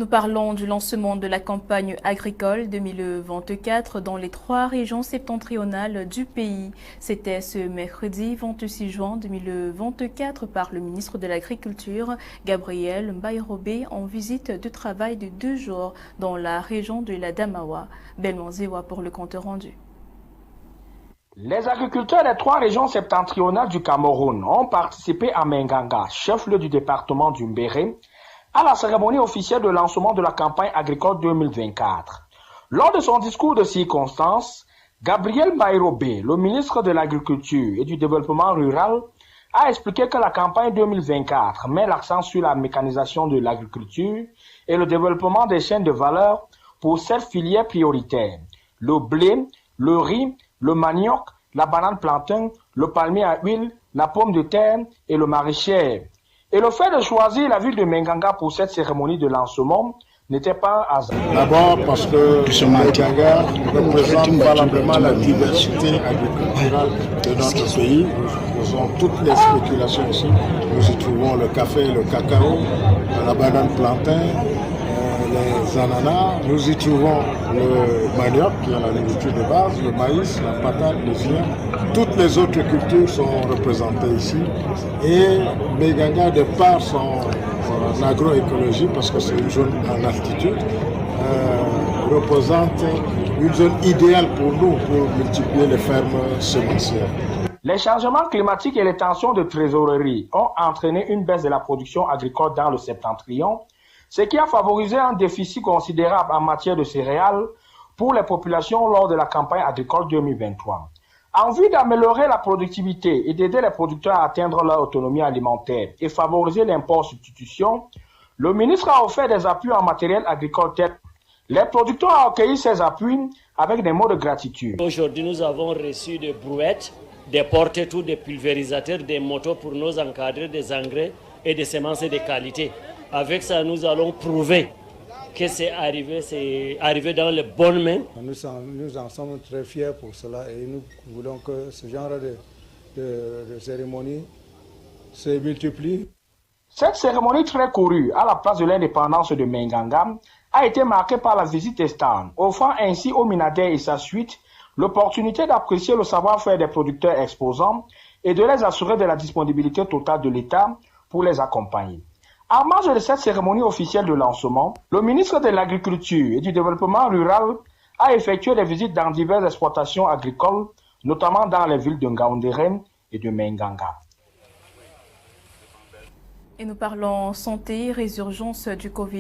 Nous parlons du lancement de la campagne agricole 2024 dans les 3 régions septentrionales du pays. C'était ce mercredi 26 juin 2024 par le ministre de l'Agriculture, Gabriel Mbaye-Robé, en visite de travail de 2 jours dans la région de la Damawa. Belman Zewa pour le compte rendu. Les agriculteurs des 3 régions septentrionales du Cameroun ont participé à Menganga, chef-lieu du département du Mbéré, à la cérémonie officielle de lancement de la campagne agricole 2024. Lors de son discours de circonstance, Gabriel Mbaye-Robé, le ministre de l'Agriculture et du Développement rural, a expliqué que la campagne 2024 met l'accent sur la mécanisation de l'agriculture et le développement des chaînes de valeur pour 7 filières prioritaires: le blé, le riz, le manioc, la banane plantain, le palmier à huile, la pomme de terre et le maraîcher. Et le fait de choisir la ville de Menganga pour cette cérémonie de lancement n'était pas un hasard. D'abord parce que Menganga représente valablement la diversité agriculturelle de notre pays. Nous avons toutes les spéculations ici. Nous y trouvons le café, le cacao, la banane plantain, les ananas. Nous y trouvons le manioc, qui est la nourriture de base, le maïs, la patate, le vin. Toutes les autres cultures sont représentées ici. Et Menganga, de par son agroécologie, parce que c'est une zone en altitude, représente une zone idéale pour nous pour multiplier les fermes semencières. Les changements climatiques et les tensions de trésorerie ont entraîné une baisse de la production agricole dans le septentrion, ce qui a favorisé un déficit considérable en matière de céréales pour les populations lors de la campagne agricole 2023. En vue d'améliorer la productivité et d'aider les producteurs à atteindre leur autonomie alimentaire et favoriser l'import-substitution, le ministre a offert des appuis en matériel agricole. Les producteurs ont accueilli ces appuis avec des mots de gratitude. Aujourd'hui, nous avons reçu des brouettes, des porte-tout, des pulvérisateurs, des motos pour nous encadrer, des engrais et des semences de qualité. Avec ça, nous allons prouver que c'est arrivé dans les bonnes mains. Nous en sommes très fiers pour cela et nous voulons que ce genre de cérémonie se multiplie. Cette cérémonie très courue à la place de l'indépendance de Menganga a été marquée par la visite des stands, offrant ainsi aux Minadais et sa suite l'opportunité d'apprécier le savoir-faire des producteurs exposants et de les assurer de la disponibilité totale de l'État pour les accompagner. En marge de cette cérémonie officielle de lancement, le ministre de l'Agriculture et du Développement rural a effectué des visites dans diverses exploitations agricoles, notamment dans les villes de Ngaoundéré et de Menganga. Et nous parlons santé, résurgence du Covid.